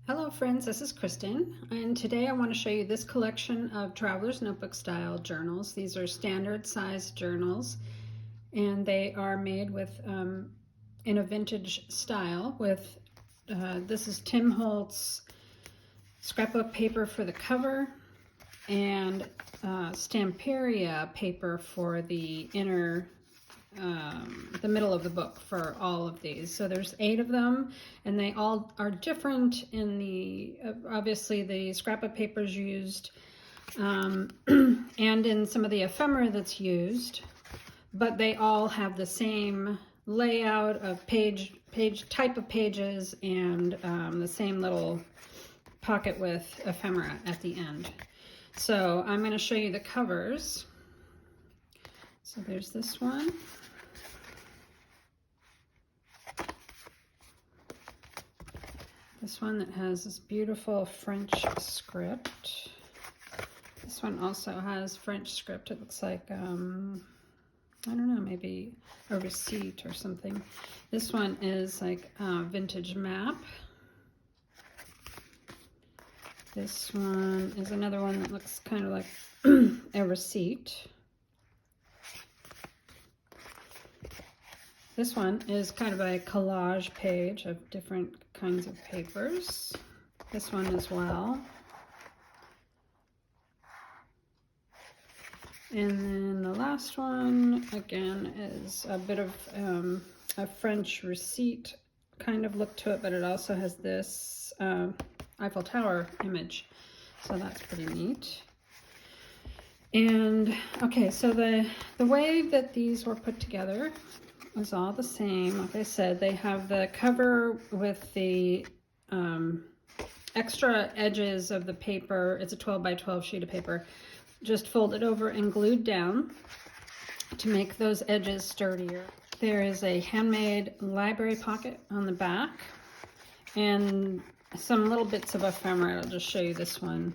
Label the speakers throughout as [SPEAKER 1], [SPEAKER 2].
[SPEAKER 1] Hello friends, this is Kristen, and today I want to show you this collection of Traveler's Notebook style journals. These are standard size journals, and they are made with in a vintage style with this is Tim Holtz scrapbook paper for the cover and Stamperia paper for the inner the middle of the book for all of these. So there's 8 of them, and they all are different in the, obviously the scrapbook papers used, and in some of the ephemera that's used, but they all have the same layout of page type of pages and the same little pocket with ephemera at the end. So I'm going to show you the covers. So there's this one. This one that has this beautiful French script. This one also has French script. It looks like, I don't know, maybe a receipt or something. This one is like a vintage map. This one is another one that looks kind of like a receipt. This one is kind of a collage page of different kinds of papers. This one as well. And then the last one, again, is a bit of a French receipt kind of look to it, but it also has this Eiffel Tower image. So that's pretty neat. And okay, so the way that these were put together is all the same. Like I said, they have the cover with the extra edges of the paper. It's a 12 by 12 sheet of paper, just folded over and glued down to make those edges sturdier. There is a handmade library pocket on the back and some little bits of ephemera. I'll just show you this one.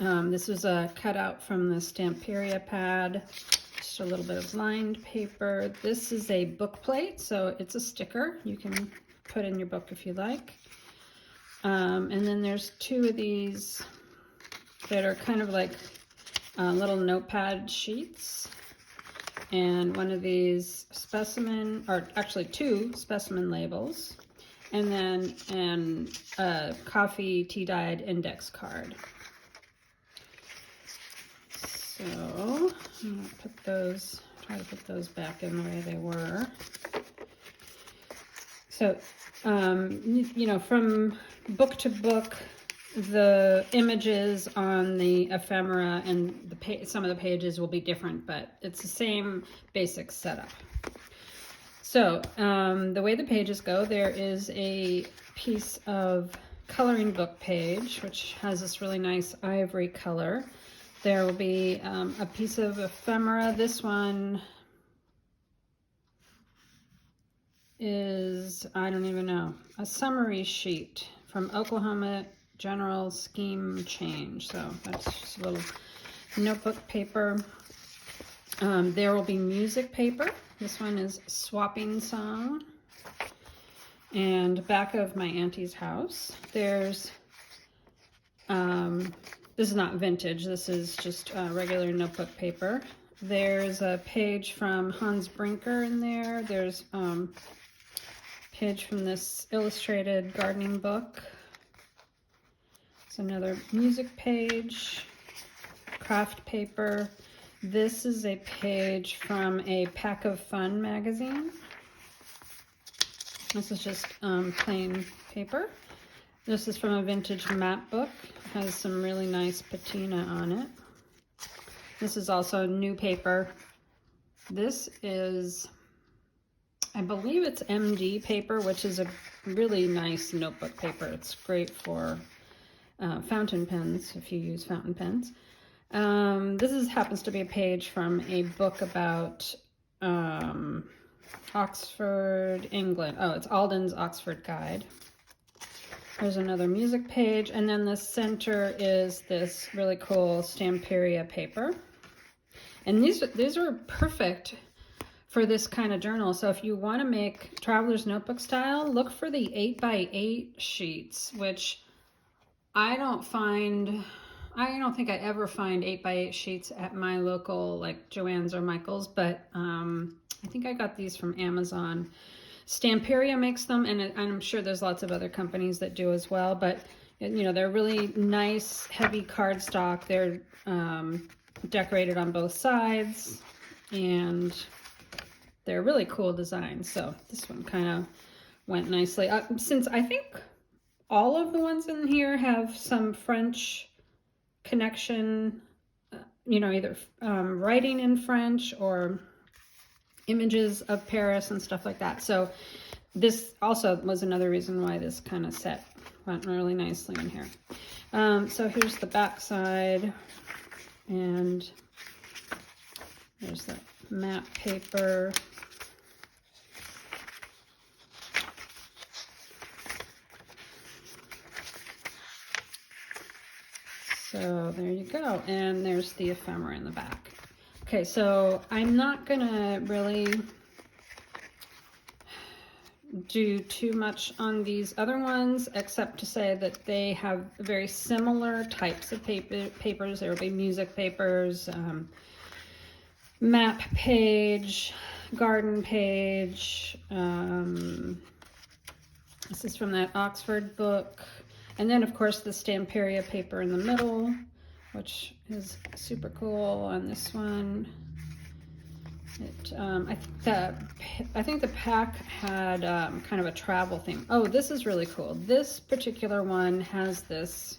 [SPEAKER 1] This was a cutout from the Stamperia pad. Just a little bit of lined paper. This is a book plate, so it's a sticker you can put in your book if you like. And then there's 2 of these that are kind of like little notepad sheets, and one of these specimen, or actually 2 specimen labels, and then a coffee tea dyed index card. So I'm going to put those, try to put those back in the way they were. So, you know, from book to book, the images on the ephemera and some of the pages will be different, but it's the same basic setup. So, the way the pages go, there is a piece of coloring book page, which has this really nice ivory color. There will be a piece of ephemera. This one is, I don't even know, a summary sheet from Oklahoma General Scheme Change. So that's just a little notebook paper. There will be music paper. This one is Swapping Song. And back of My Auntie's House. There's this is not vintage, this is just regular notebook paper. There's a page from Hans Brinker in there. There's a page from this illustrated gardening book. It's another music page, craft paper. This is a page from a Pack of Fun magazine. This is just plain paper. This is from a vintage map book. It has some really nice patina on it. This is also new paper. This is, I believe it's MD paper, which is a really nice notebook paper. It's great for fountain pens, if you use fountain pens. This happens to be a page from a book about Oxford, England. Oh, it's Alden's Oxford Guide. There's another music page, and then the center is this really cool Stamperia paper. And these are perfect for this kind of journal. So if you want to make Traveler's Notebook style, look for the 8x8 sheets, which I don't think I ever find 8x8 sheets at my local, like Joann's or Michael's, but I think I got these from Amazon. Stamperia makes them, and I'm sure there's lots of other companies that do as well, but you know, they're really nice, heavy cardstock. They're decorated on both sides, and they're really cool designs. So this one kind of went nicely. Since I think all of the ones in here have some French connection, you know, either writing in French or images of Paris and stuff like that. So this also was another reason why this kind of set went really nicely in here. So here's the back side, and there's the map paper. So there you go, and there's the ephemera in the back. Okay, so I'm not gonna really do too much on these other ones, except to say that they have very similar types of papers. There will be music papers, map page, garden page. This is from that Oxford book. And then, of course, the Stamperia paper in the middle, which is super cool on this one. I think the pack had kind of a travel theme. Oh, this is really cool. This particular one has this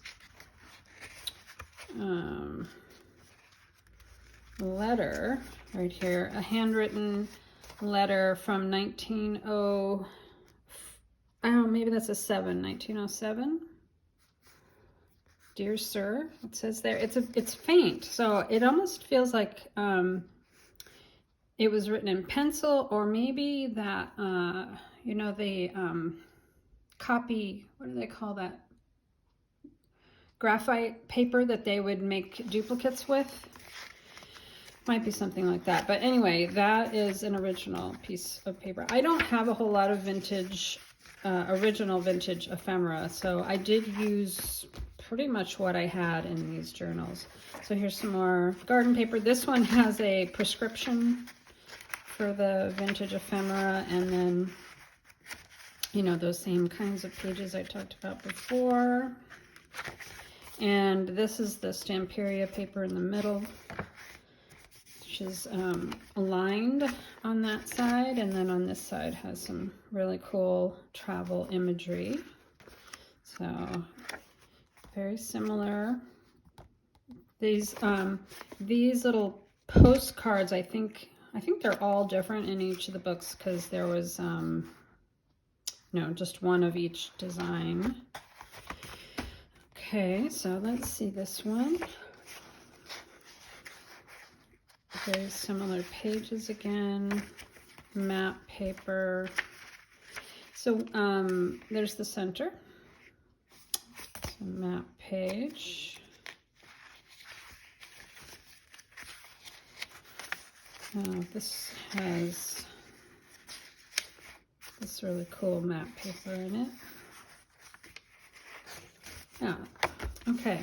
[SPEAKER 1] letter right here, a handwritten letter from 1907. Dear Sir, it says there. It's faint, so it almost feels like it was written in pencil, or maybe that you know, the copy, what do they call that? Graphite paper that they would make duplicates with. Might be something like that. But anyway, that is an original piece of paper. I don't have a whole lot of vintage, original vintage ephemera, so I did use pretty much what I had in these journals. So here's some more garden paper. This one has a prescription for the vintage ephemera, and then, you know, those same kinds of pages I talked about before. And this is the Stamperia paper in the middle, which is aligned on that side, and then on this side has some really cool travel imagery. So very similar. These little postcards, I think they're all different in each of the books, because there was just one of each design. Okay, so let's see this one. Very similar pages again, map paper. So there's the center. So map page. This has this really cool map paper in it. Yeah, okay.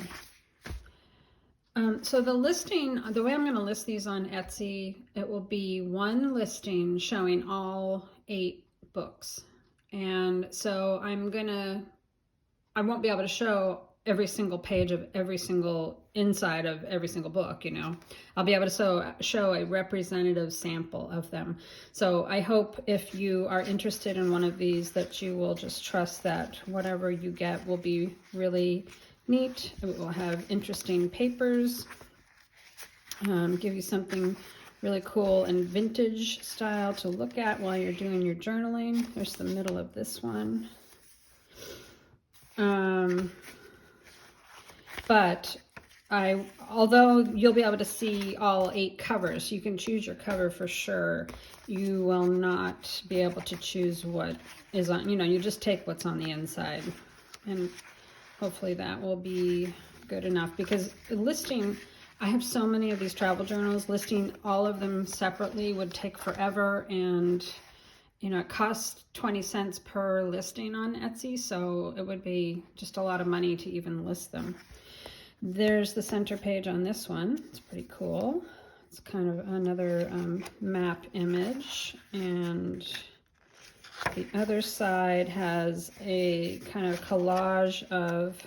[SPEAKER 1] So the listing, the way I'm going to list these on Etsy, it will be one listing showing all 8 books. And so I won't be able to show every single page of every single inside of every single book, you know. I'll be able to show a representative sample of them. So I hope if you are interested in one of these that you will just trust that whatever you get will be really neat. It will have interesting papers, give you something really cool and vintage style to look at while you're doing your journaling. There's the middle of this one. But although you'll be able to see all 8 covers, you can choose your cover for sure. You will not be able to choose what is on, you know, you just take what's on the inside. And hopefully that will be good enough, because listing I have so many of these travel journals. Listing all of them separately would take forever, and you know, it costs 20 cents per listing on Etsy, so it would be just a lot of money to even list them. There's the center page on this one. It's pretty cool. It's kind of another map image, and the other side has a kind of collage of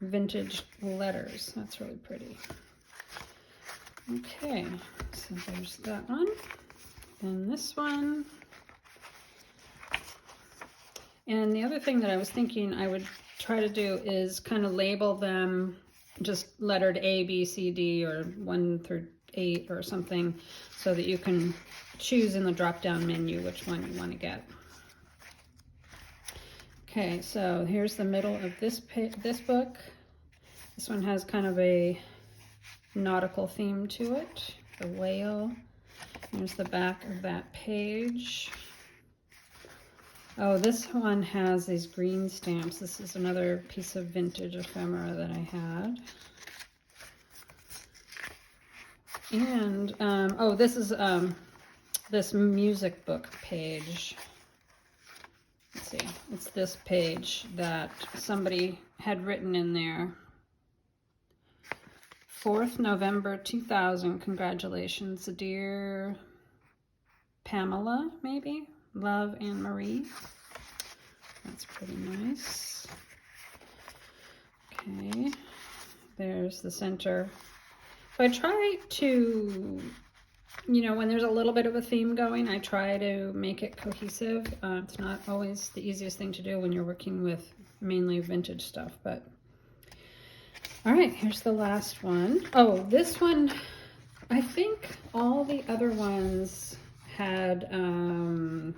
[SPEAKER 1] vintage letters. That's really pretty. Okay, so there's that one. Then this one. And the other thing that I was thinking I would try to do is kind of label them just lettered A, B, C, D, or 1 through 8 or something, so that you can choose in the drop-down menu which one you want to get. Okay, so here's the middle of this book. This one has kind of a nautical theme to it, the whale. Here's the back of that page. Oh, this one has these green stamps. This is another piece of vintage ephemera that I had. And, oh, this is this music book page. Let's see, it's this page that somebody had written in there. 4th November 2000, congratulations, dear Pamela, maybe? Love, Anne Marie. That's pretty nice. Okay, there's the center. So I try to, you know, when there's a little bit of a theme going, I try to make it cohesive. It's not always the easiest thing to do when you're working with mainly vintage stuff, but all right, here's the last one. Oh, this one, I think all the other ones had,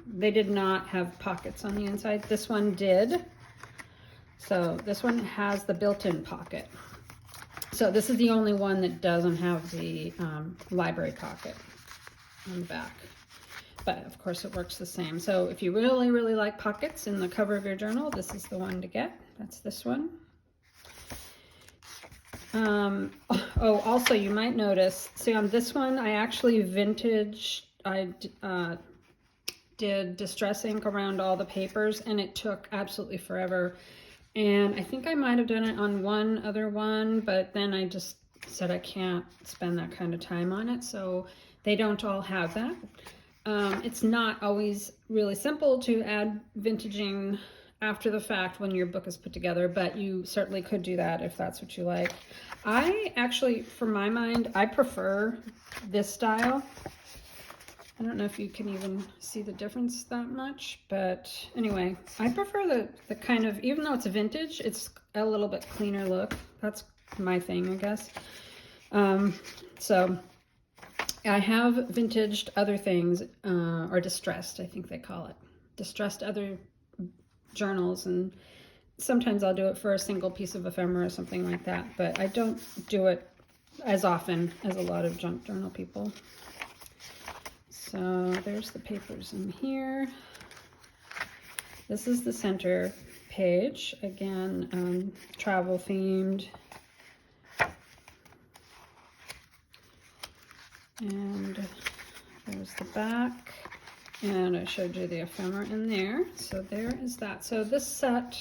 [SPEAKER 1] they did not have pockets on the inside. This one did. So this one has the built-in pocket. So this is the only one that doesn't have the library pocket on the back. But of course it works the same. So if you really, really like pockets in the cover of your journal, this is the one to get. That's this one. Oh, also you might notice, see on this one, I actually vintaged, I did distress ink around all the papers, and it took absolutely forever. And I think I might have done it on one other one, but then I just said I can't spend that kind of time on it, so they don't all have that. It's not always really simple to add vintaging after the fact when your book is put together, but you certainly could do that if that's what you like. I actually, for my mind, I prefer this style. I don't know if you can even see the difference that much, but anyway, I prefer the kind of, even though it's a vintage, it's a little bit cleaner look. That's my thing, I guess. So I have vintaged other things, or distressed, I think they call it. Distressed other journals, and sometimes I'll do it for a single piece of ephemera or something like that, but I don't do it as often as a lot of junk journal people. So there's the papers in here. This is the center page, again, travel themed. And there's the back. And I showed you the ephemera in there. So there is that. So this set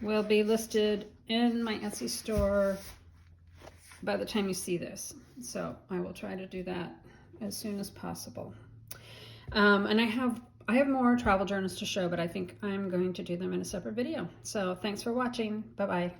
[SPEAKER 1] will be listed in my Etsy store by the time you see this. So I will try to do that as soon as possible. And I have more travel journals to show, but I think I'm going to do them in a separate video. So thanks for watching. Bye-bye.